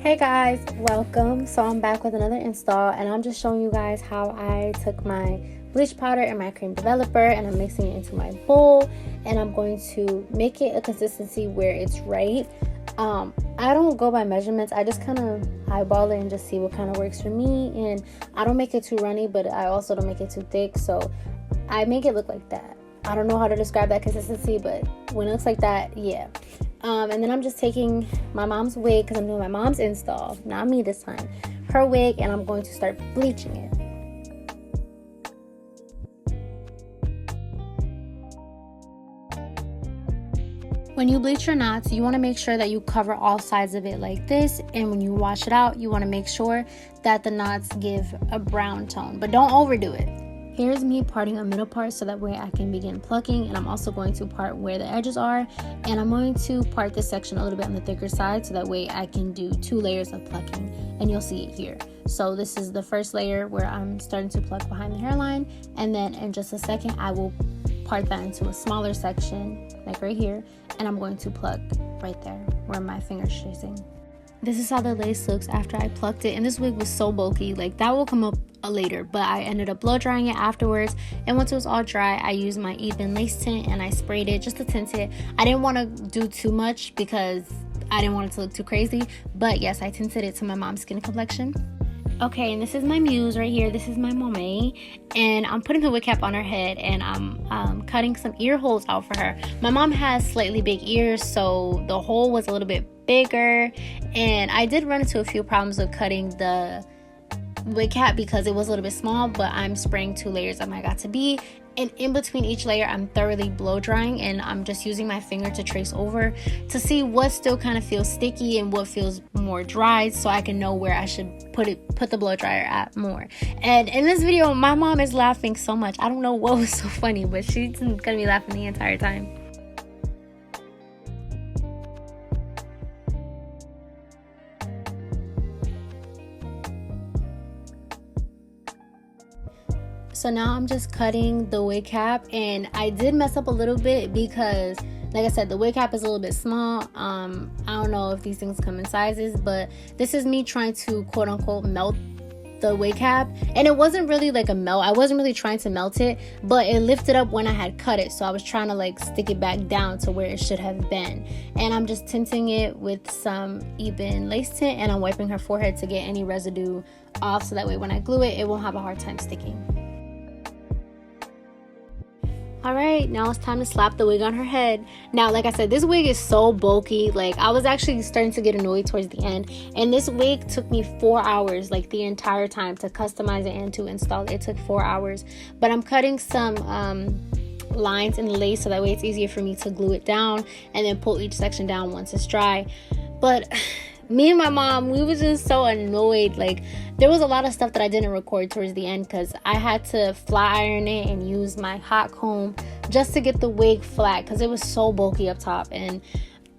Hey guys, welcome. So I'm back with another install and I'm just showing you guys how I took my bleach powder and my cream developer and I'm mixing it into my bowl and I'm going to make it a consistency where it's right. I don't go by measurements. I just kind of eyeball it and just see what kind of works for me, and I don't make it too runny, but I also don't make it too thick, so I make it look like that. I don't know how to describe that consistency, but when it looks like that, yeah. And then I'm just taking my mom's wig, because I'm doing my mom's install, not me this time, her wig, and I'm going to start bleaching it. When you bleach your knots, you want to make sure that you cover all sides of it like this, and when you wash it out, you want to make sure that the knots give a brown tone, but don't overdo it. Here's me parting a middle part so that way I can begin plucking, and I'm also going to part where the edges are, and I'm going to part this section a little bit on the thicker side so that way I can do 2 layers of plucking, and you'll see it here. So this is the first layer where I'm starting to pluck behind the hairline, and then in just a second I will part that into a smaller section like right here, and I'm going to pluck right there where my finger's tracing. This is how the lace looks after I plucked it, and this wig was so bulky, like that will come up later, but I ended up blow drying it afterwards, and once it was all dry I used my even lace tint and I sprayed it just to tint it. I didn't want to do too much because I didn't want it to look too crazy, but yes, I tinted it to my mom's skin complexion. Okay, and this is my muse right here. This is my mommy, and I'm putting the wig cap on her head, and I'm cutting some ear holes out for her. My mom has slightly big ears, so the hole was a little bit bigger, and I did run into a few problems with cutting the wig cap because it was a little bit small, but I'm spraying 2 layers of my Got2b, and in between each layer I'm thoroughly blow drying, and I'm just using my finger to trace over to see what still kind of feels sticky and what feels more dried, so I can know where I should put the blow dryer at more. And in this video my mom is laughing so much. I don't know what was so funny, but she's gonna be laughing the entire time. So now I'm just cutting the wig cap, and I did mess up a little bit because, like I said, the wig cap is a little bit small. I don't know if these things come in sizes, but this is me trying to quote unquote melt the wig cap, and it wasn't really like a melt. I wasn't really trying to melt it, but it lifted up when I had cut it, so I was trying to like stick it back down to where it should have been. And I'm just tinting it with some even lace tint, and I'm wiping her forehead to get any residue off so that way when I glue it, it won't have a hard time sticking. Alright, now it's time to slap the wig on her head. Now, like I said, this wig is so bulky. Like, I was actually starting to get annoyed towards the end. And this wig took me 4 hours, like the entire time, to customize it and to install it. It took 4 hours. But I'm cutting some lines in the lace so that way it's easier for me to glue it down and then pull each section down once it's dry. But me and my mom, we were just so annoyed. Like, there was a lot of stuff that I didn't record towards the end because I had to flat iron it and use my hot comb just to get the wig flat because it was so bulky up top. And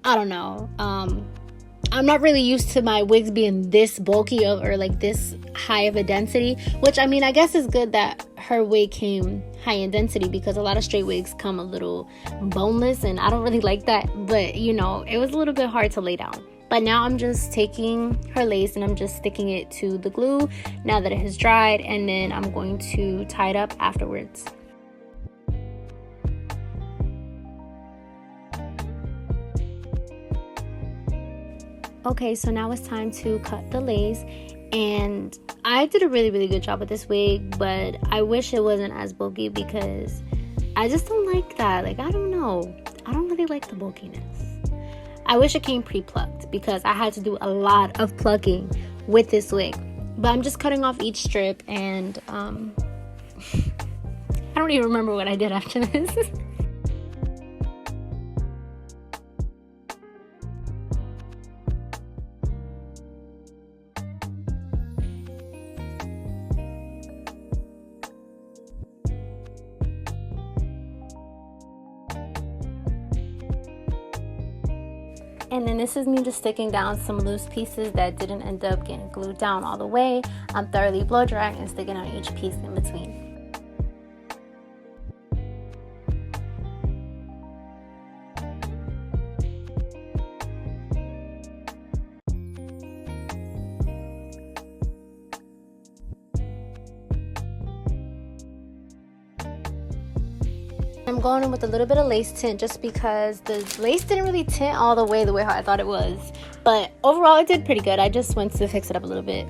I don't know, I'm not really used to my wigs being this bulky or like this high of a density, which I mean, I guess is good that her wig came high in density because a lot of straight wigs come a little boneless, and I don't really like that. But you know, it was a little bit hard to lay down. But now I'm just taking her lace and I'm just sticking it to the glue now that it has dried, and then I'm going to tie it up afterwards. Okay, so now it's time to cut the lace, and I did a really good job with this wig, but I wish it wasn't as bulky because I just don't like that. Like, I don't know, I don't really like the bulkiness. I wish it came pre-plucked because I had to do a lot of plucking with this wig. But I'm just cutting off each strip, and I don't even remember what I did after this. And then this is me just sticking down some loose pieces that didn't end up getting glued down all the way. I'm thoroughly blow drying and sticking on each piece in between. I'm going in with a little bit of lace tint just because the lace didn't really tint all the way how I thought it was. But overall, it did pretty good. I just went to fix it up a little bit.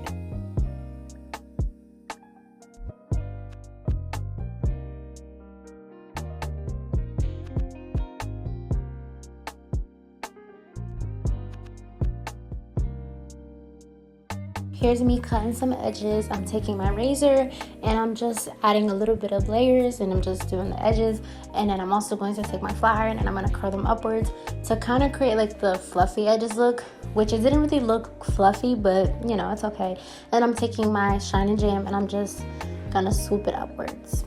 Here's me cutting some edges. I'm taking my razor and I'm just adding a little bit of layers and I'm just doing the edges. And then I'm also going to take my flat iron and I'm going to curl them upwards to kind of create like the fluffy edges look, which it didn't really look fluffy, but you know, it's okay. And I'm taking my Shine and Jam and I'm just going to swoop it upwards.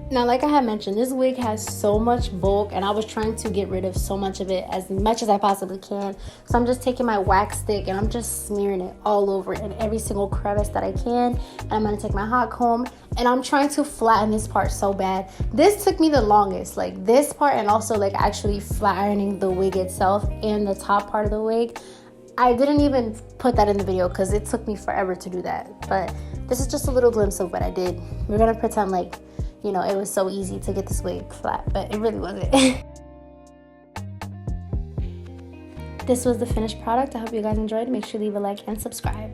Now, like I had mentioned, this wig has so much bulk and I was trying to get rid of so much of it as much as I possibly can. So I'm just taking my wax stick and I'm just smearing it all over in every single crevice that I can. And I'm going to take my hot comb and I'm trying to flatten this part so bad. This took me the longest, like this part, and also like actually flat ironing the wig itself and the top part of the wig. I didn't even put that in the video because it took me forever to do that. But this is just a little glimpse of what I did. We're going to pretend like, you know, it was so easy to get this wig flat, but it really wasn't. This was the finished product. I hope you guys enjoyed. Make sure to leave a like and subscribe.